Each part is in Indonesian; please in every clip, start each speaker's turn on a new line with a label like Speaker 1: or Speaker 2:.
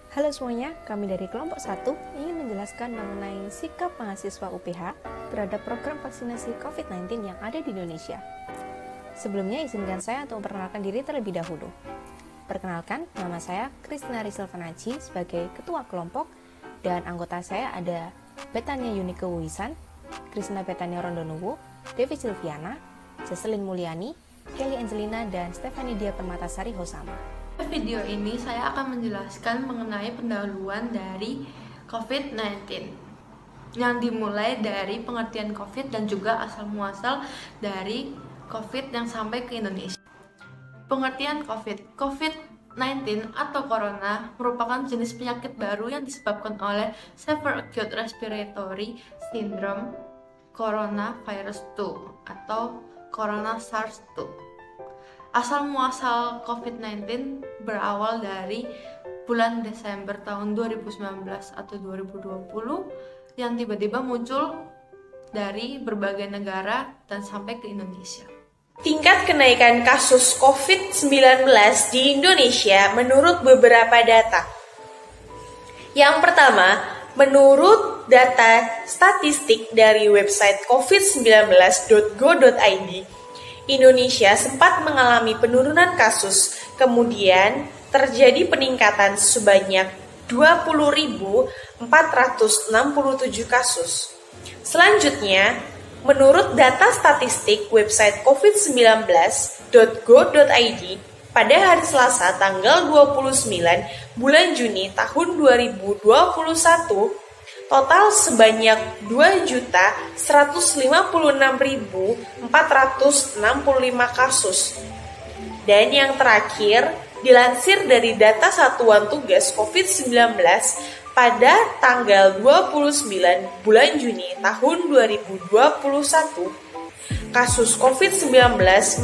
Speaker 1: Halo semuanya, kami dari kelompok 1 ingin menjelaskan mengenai sikap mahasiswa UPH terhadap program vaksinasi COVID-19 yang ada di Indonesia. Sebelumnya izinkan saya untuk memperkenalkan diri terlebih dahulu. Perkenalkan, nama saya Kristina Rizal Fanaji sebagai ketua kelompok dan anggota saya ada Betania Yunike Wisan, Kristina Betania Rondonuwu, Devi Silviana, Jesselyn Mulyani, Kelly Angelina, dan Stefani Dia Permatasari Hosama.
Speaker 2: Video ini saya akan menjelaskan mengenai pendahuluan dari COVID-19 yang dimulai dari pengertian COVID dan juga asal-muasal dari COVID yang sampai ke Indonesia. Pengertian COVID-19 atau Corona merupakan jenis penyakit baru yang disebabkan oleh Severe Acute Respiratory Syndrome Coronavirus 2 atau Corona SARS-2. Asal-muasal COVID-19 berawal dari bulan Desember tahun 2019 atau 2020 yang tiba-tiba muncul dari berbagai negara dan sampai ke Indonesia.
Speaker 3: Tingkat kenaikan kasus COVID-19 di Indonesia menurut beberapa data. Yang pertama, menurut data statistik dari website covid19.go.id, Indonesia sempat mengalami penurunan kasus, kemudian terjadi peningkatan sebanyak 20.467 kasus. Selanjutnya, menurut data statistik website covid19.go.id, pada hari Selasa tanggal 29 bulan Juni tahun 2021, total sebanyak 2.156.465 kasus. Dan yang terakhir, dilansir dari data Satuan Tugas COVID-19 pada tanggal 29 bulan Juni tahun 2021, kasus COVID-19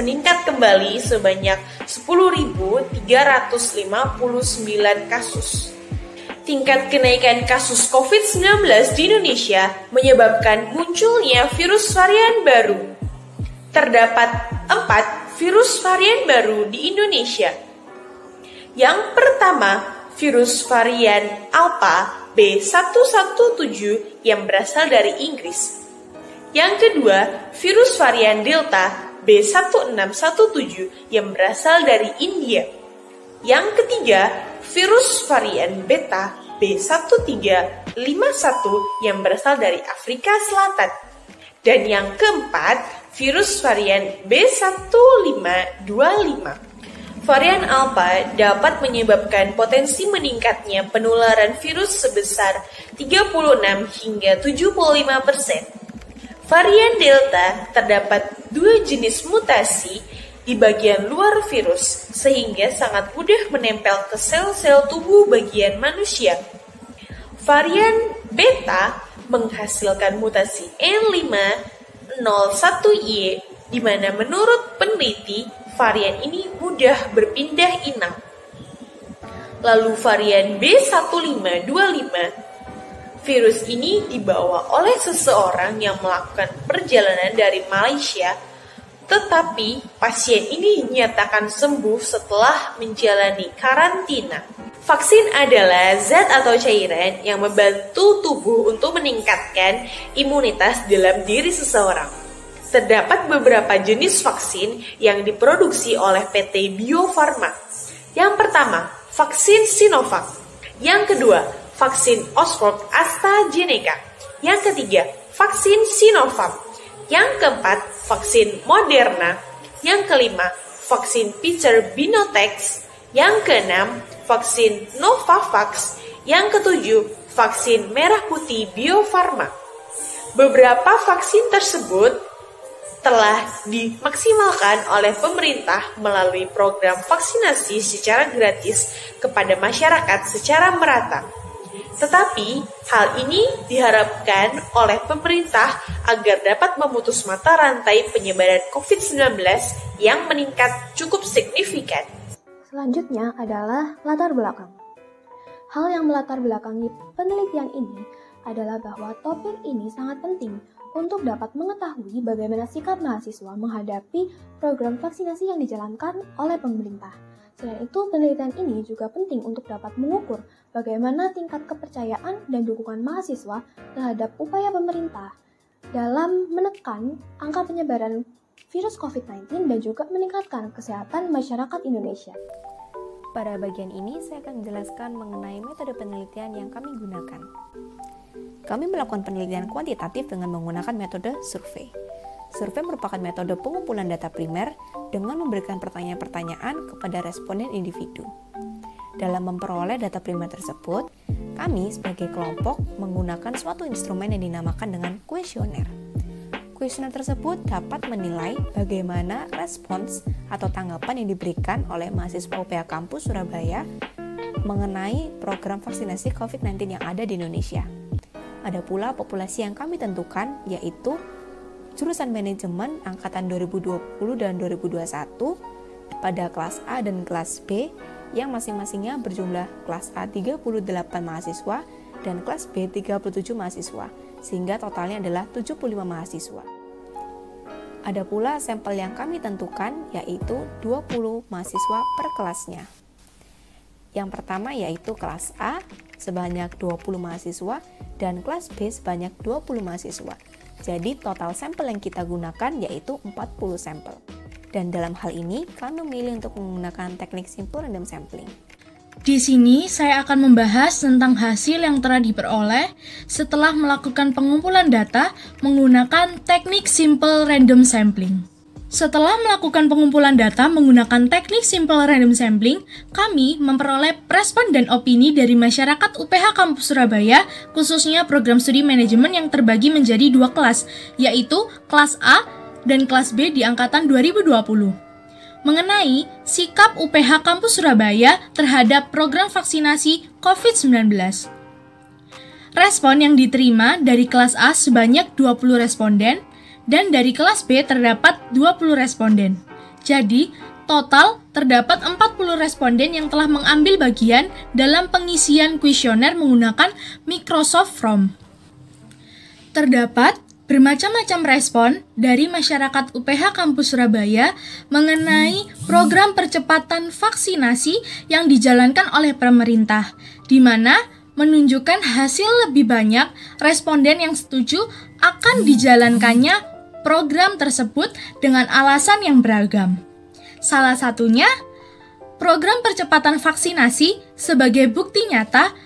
Speaker 3: meningkat kembali sebanyak 10.359 kasus. Tingkat kenaikan kasus COVID-19 di Indonesia menyebabkan munculnya virus varian baru. Terdapat 4 virus varian baru di Indonesia. Yang pertama, virus varian Alpha B117 yang berasal dari Inggris. Yang kedua, virus varian Delta B1617 yang berasal dari India. Yang ketiga, virus varian Beta B1351 yang berasal dari Afrika Selatan. Dan yang keempat, virus varian B1525. Varian Alpha dapat menyebabkan potensi meningkatnya penularan virus sebesar 36 hingga 75%. Varian Delta terdapat 2 jenis mutasi di bagian luar virus, sehingga sangat mudah menempel ke sel-sel tubuh bagian manusia. Varian Beta menghasilkan mutasi N501Y, di mana menurut peneliti, varian ini mudah berpindah inang. Lalu varian B1525, virus ini dibawa oleh seseorang yang melakukan perjalanan dari Malaysia, tetapi pasien ini dinyatakan sembuh setelah menjalani karantina. Vaksin adalah zat atau cairan yang membantu tubuh untuk meningkatkan imunitas dalam diri seseorang. Terdapat beberapa jenis vaksin yang diproduksi oleh PT Bio Farma. Yang pertama, vaksin Sinovac. Yang kedua, vaksin Oxford AstraZeneca. Yang ketiga, vaksin Sinovac. Yang keempat, vaksin Moderna. Yang kelima, vaksin Pfizer-BioNTech. Yang keenam, vaksin Novavax. Yang ketujuh, vaksin merah putih Bio Farma. Beberapa vaksin tersebut telah dimaksimalkan oleh pemerintah melalui program vaksinasi secara gratis kepada masyarakat secara merata. Tetapi, hal ini diharapkan oleh pemerintah agar dapat memutus mata rantai penyebaran COVID-19 yang meningkat cukup signifikan.
Speaker 4: Selanjutnya adalah latar belakang. Hal yang melatar belakangi penelitian ini adalah bahwa topik ini sangat penting untuk dapat mengetahui bagaimana sikap mahasiswa menghadapi program vaksinasi yang dijalankan oleh pemerintah. Selain itu, penelitian ini juga penting untuk dapat mengukur bagaimana tingkat kepercayaan dan dukungan mahasiswa terhadap upaya pemerintah dalam menekan angka penyebaran virus COVID-19 dan juga meningkatkan kesehatan masyarakat Indonesia.
Speaker 1: Pada bagian ini, saya akan menjelaskan mengenai metode penelitian yang kami gunakan. Kami melakukan penelitian kuantitatif dengan menggunakan metode survei. Survei merupakan metode pengumpulan data primer dengan memberikan pertanyaan-pertanyaan kepada responden individu. Dalam memperoleh data primer tersebut, kami sebagai kelompok menggunakan suatu instrumen yang dinamakan dengan kuesioner. Kuesioner tersebut dapat menilai bagaimana respons atau tanggapan yang diberikan oleh mahasiswa UPH Kampus Surabaya mengenai program vaksinasi COVID-19 yang ada di Indonesia. Ada pula populasi yang kami tentukan, yaitu jurusan manajemen angkatan 2020 dan 2021 pada kelas A dan kelas B yang masing-masingnya berjumlah kelas A 38 mahasiswa dan kelas B 37 mahasiswa, sehingga totalnya adalah 75 mahasiswa. Ada pula sampel yang kami tentukan, yaitu 20 mahasiswa per kelasnya. Yang pertama yaitu kelas A sebanyak 20 mahasiswa dan kelas B sebanyak 20 mahasiswa. Jadi total sampel yang kita gunakan yaitu 40 sampel. Dan dalam hal ini kami memilih untuk menggunakan teknik simple random sampling.
Speaker 5: Di sini saya akan membahas tentang hasil yang telah diperoleh setelah melakukan pengumpulan data menggunakan teknik simple random sampling. Setelah melakukan pengumpulan data menggunakan teknik simple random sampling, kami memperoleh respon dan opini dari masyarakat UPH Kampus Surabaya, khususnya program studi manajemen yang terbagi menjadi 2 kelas, yaitu kelas A dan kelas B di angkatan 2020. Mengenai sikap UPH Kampus Surabaya terhadap program vaksinasi COVID-19. Respon yang diterima dari kelas A sebanyak 20 responden, dan dari kelas B terdapat 20 responden. Jadi, total terdapat 40 responden yang telah mengambil bagian dalam pengisian kuesioner menggunakan Microsoft Form. Terdapat bermacam-macam respon dari masyarakat UPH Kampus Surabaya mengenai program percepatan vaksinasi yang dijalankan oleh pemerintah, di mana menunjukkan hasil lebih banyak responden yang setuju akan dijalankannya program tersebut dengan alasan yang beragam. Salah satunya, program percepatan vaksinasi sebagai bukti nyata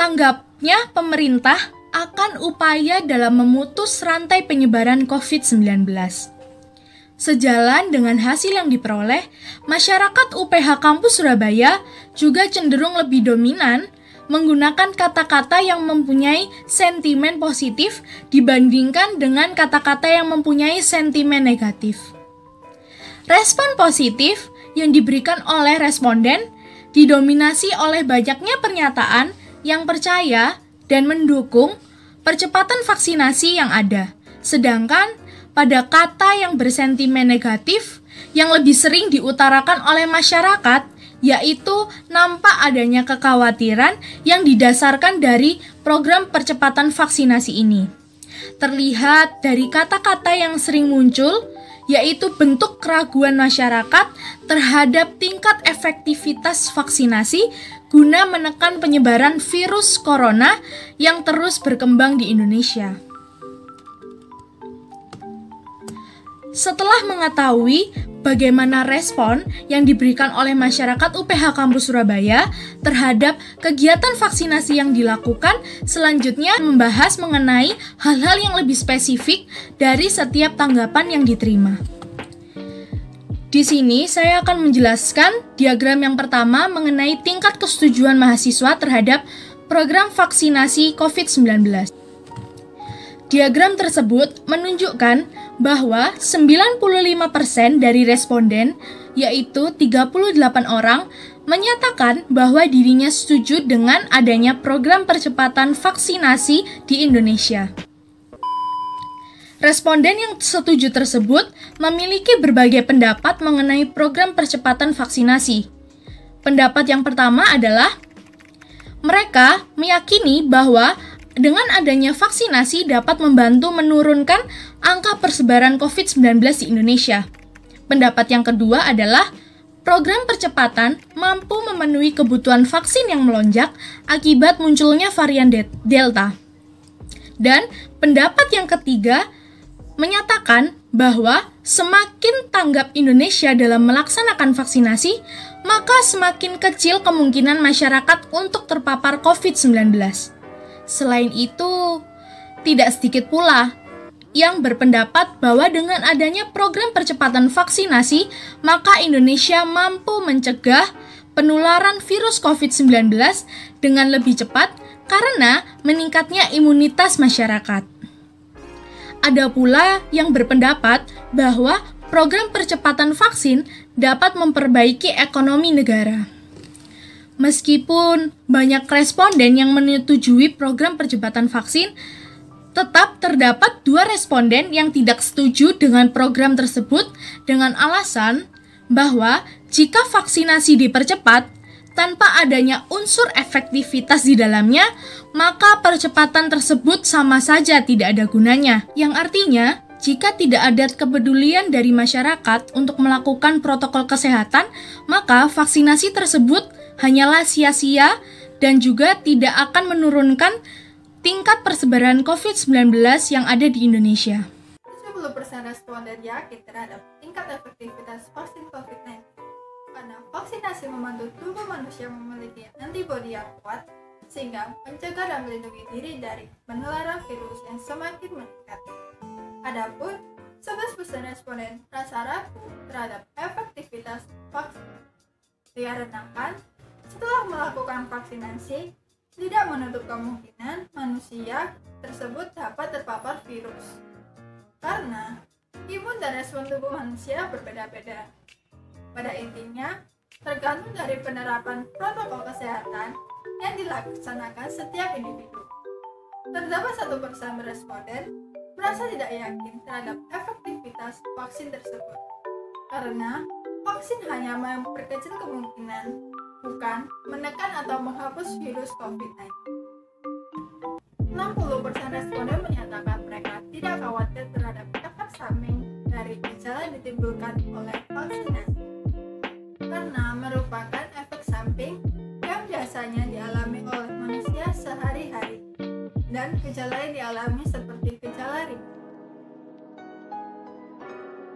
Speaker 5: tanggapnya pemerintah akan upaya dalam memutus rantai penyebaran COVID-19. Sejalan dengan hasil yang diperoleh, masyarakat UPH Kampus Surabaya juga cenderung lebih dominan menggunakan kata-kata yang mempunyai sentimen positif dibandingkan dengan kata-kata yang mempunyai sentimen negatif. Respon positif yang diberikan oleh responden didominasi oleh banyaknya pernyataan yang percaya dan mendukung percepatan vaksinasi yang ada. Sedangkan pada kata yang bersentimen negatif yang lebih sering diutarakan oleh masyarakat yaitu nampak adanya kekhawatiran yang didasarkan dari program percepatan vaksinasi ini. Terlihat dari kata-kata yang sering muncul, yaitu bentuk keraguan masyarakat terhadap tingkat efektivitas vaksinasi guna menekan penyebaran virus corona yang terus berkembang di Indonesia. Setelah mengetahui bagaimana respon yang diberikan oleh masyarakat UPH Kampus Surabaya terhadap kegiatan vaksinasi yang dilakukan, selanjutnya membahas mengenai hal-hal yang lebih spesifik dari setiap tanggapan yang diterima. Di sini saya akan menjelaskan diagram yang pertama mengenai tingkat kesetujuan mahasiswa terhadap program vaksinasi COVID-19. Diagram tersebut menunjukkan bahwa 95% dari responden, yaitu 38 orang, menyatakan bahwa dirinya setuju dengan adanya program percepatan vaksinasi di Indonesia. Responden yang setuju tersebut memiliki berbagai pendapat mengenai program percepatan vaksinasi. Pendapat yang pertama adalah mereka meyakini bahwa dengan adanya vaksinasi dapat membantu menurunkan angka persebaran COVID-19 di Indonesia. Pendapat yang kedua adalah program percepatan mampu memenuhi kebutuhan vaksin yang melonjak akibat munculnya varian Delta. Dan pendapat yang ketiga menyatakan bahwa semakin tanggap Indonesia dalam melaksanakan vaksinasi, maka semakin kecil kemungkinan masyarakat untuk terpapar COVID-19. Selain itu, tidak sedikit pula yang berpendapat bahwa dengan adanya program percepatan vaksinasi, maka Indonesia mampu mencegah penularan virus COVID-19 dengan lebih cepat karena meningkatnya imunitas masyarakat. Ada pula yang berpendapat bahwa program percepatan vaksin dapat memperbaiki ekonomi negara. Meskipun banyak responden yang menyetujui program percepatan vaksin, tetap terdapat 2 responden yang tidak setuju dengan program tersebut dengan alasan bahwa jika vaksinasi dipercepat, tanpa adanya unsur efektivitas di dalamnya, maka percepatan tersebut sama saja tidak ada gunanya. Yang artinya, jika tidak ada kepedulian dari masyarakat untuk melakukan protokol kesehatan, maka vaksinasi tersebut hanyalah sia-sia dan juga tidak akan menurunkan tingkat persebaran COVID-19 yang ada di Indonesia.
Speaker 6: 70% responden yakin terhadap tingkat efektivitas vaksin COVID-19. Karena vaksinasi membantu tubuh manusia memiliki antibodi yang kuat, sehingga mencegah dan melindungi diri dari penularan virus yang semakin meningkat. Adapun 11% responden rasa ragu terhadap efektivitas vaksin, dikarenakan setelah melakukan vaksinasi, tidak menutup kemungkinan manusia tersebut dapat terpapar virus. Karena imun dan respon tubuh manusia berbeda-beda. Pada intinya, tergantung dari penerapan protokol kesehatan yang dilaksanakan setiap individu. Terdapat 1% responden merasa tidak yakin terhadap efektivitas vaksin tersebut, karena vaksin hanya memperkecil kemungkinan, bukan menekan atau menghapus virus COVID-19. 60% responden menyatakan mereka tidak khawatir terhadap efek samping dari gejala yang ditimbulkan oleh vaksinasi, karena merupakan efek samping yang biasanya dialami oleh manusia sehari-hari dan gejala yang dialami seperti gejala ringan.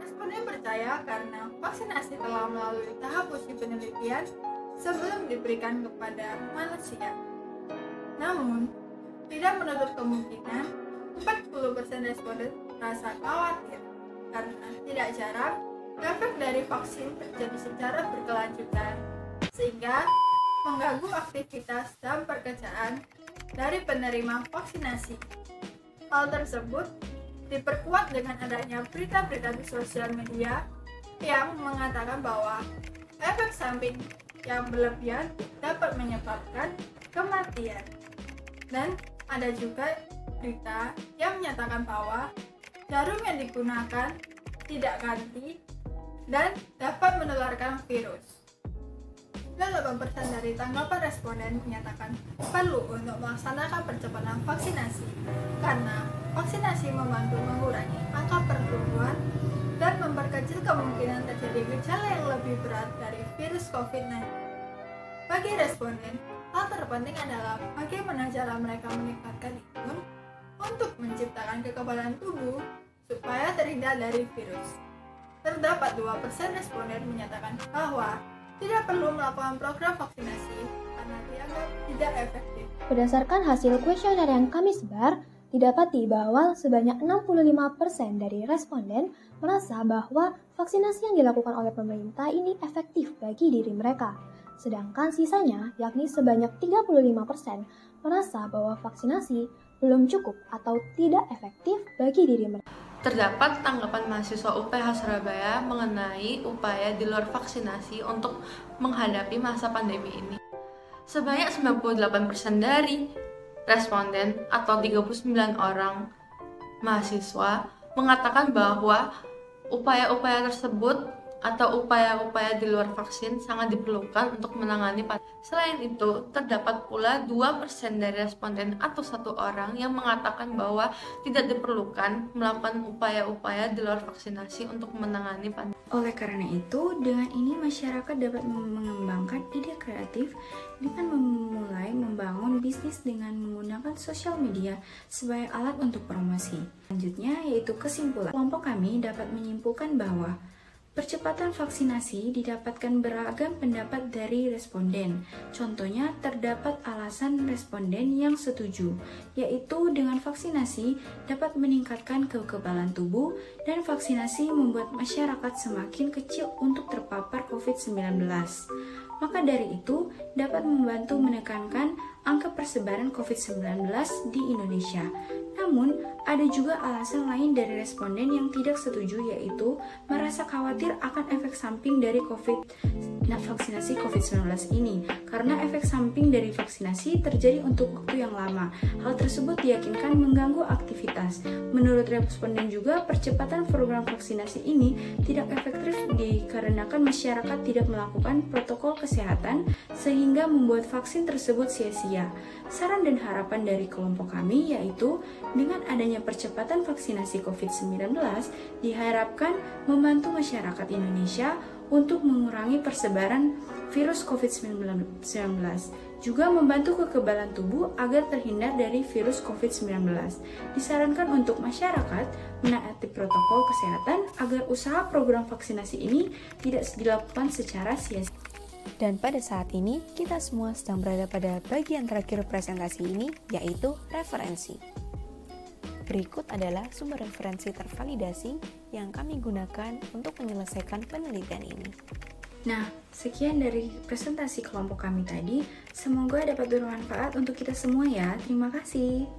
Speaker 6: Responden percaya karena vaksinasi telah melalui tahap uji penelitian sebelum diberikan kepada manusia. Namun, tidak menutup kemungkinan 40% responden merasa khawatir karena tidak jarang efek dari vaksin terjadi secara berkelanjutan, sehingga mengganggu aktivitas dan pekerjaan dari penerima vaksinasi. Hal tersebut diperkuat dengan adanya berita-berita di sosial media yang mengatakan bahwa efek samping yang berlebihan dapat menyebabkan kematian. Dan ada juga berita yang menyatakan bahwa jarum yang digunakan tidak ganti dan dapat menularkan virus. 8% dari tanggapan responden menyatakan perlu untuk melaksanakan percepatan vaksinasi karena vaksinasi membantu mengurangi angka pertumbuhan dan memperkecil kemungkinan terjadi gejala yang lebih berat dari virus COVID-19. Bagi responden, hal terpenting adalah bagaimana cara mereka meningkatkan imun untuk menciptakan kekebalan tubuh supaya terhindar dari virus. Terdapat 2% responden menyatakan bahwa tidak perlu melakukan program vaksinasi karena dianggap tidak efektif.
Speaker 4: Berdasarkan hasil kuesioner yang kami sebar, didapati bahwa sebanyak 65% dari responden merasa bahwa vaksinasi yang dilakukan oleh pemerintah ini efektif bagi diri mereka. Sedangkan sisanya, yakni sebanyak 35% merasa bahwa vaksinasi belum cukup atau tidak efektif bagi diri mereka.
Speaker 2: Terdapat tanggapan mahasiswa UPH Surabaya mengenai upaya di luar vaksinasi untuk menghadapi masa pandemi ini. Sebanyak 98% dari responden atau 39 orang mahasiswa mengatakan bahwa upaya-upaya tersebut atau upaya-upaya di luar vaksin sangat diperlukan untuk menangani pandemi. Selain itu, terdapat pula 2% dari responden atau 1 orang yang mengatakan bahwa tidak diperlukan melakukan upaya-upaya di luar vaksinasi untuk menangani pandemi.
Speaker 7: Oleh karena itu, dengan ini masyarakat dapat mengembangkan ide kreatif dengan memulai membangun bisnis dengan menggunakan sosial media sebagai alat untuk promosi. Selanjutnya yaitu kesimpulan. Kelompok kami dapat menyimpulkan bahwa percepatan vaksinasi didapatkan beragam pendapat dari responden. Contohnya, terdapat alasan responden yang setuju, yaitu dengan vaksinasi dapat meningkatkan kekebalan tubuh dan vaksinasi membuat masyarakat semakin kecil untuk terpapar COVID-19. Maka dari itu, dapat membantu menekankan angka persebaran COVID-19 di Indonesia. Namun, ada juga alasan lain dari responden yang tidak setuju, yaitu merasa khawatir akan efek samping dari vaksinasi COVID-19 ini, karena efek samping dari vaksinasi terjadi untuk waktu yang lama. Hal tersebut diyakinkan mengganggu aktivitas. Menurut responden juga, percepatan program vaksinasi ini tidak efektif dikarenakan masyarakat tidak melakukan protokol kesehatan sehingga membuat vaksin tersebut sia-sia. Saran dan harapan dari kelompok kami yaitu dengan adanya percepatan vaksinasi COVID-19 diharapkan membantu masyarakat Indonesia untuk mengurangi persebaran virus COVID-19, juga membantu kekebalan tubuh agar terhindar dari virus COVID-19. Disarankan untuk masyarakat menaati protokol kesehatan agar usaha program vaksinasi ini tidak dilakukan secara sia-sia.
Speaker 1: Dan pada saat ini, kita semua sedang berada pada bagian terakhir presentasi ini, yaitu referensi. Berikut adalah sumber referensi tervalidasi yang kami gunakan untuk menyelesaikan penelitian ini.
Speaker 7: Nah, sekian dari presentasi kelompok kami tadi. Semoga dapat bermanfaat untuk kita semua ya. Terima kasih.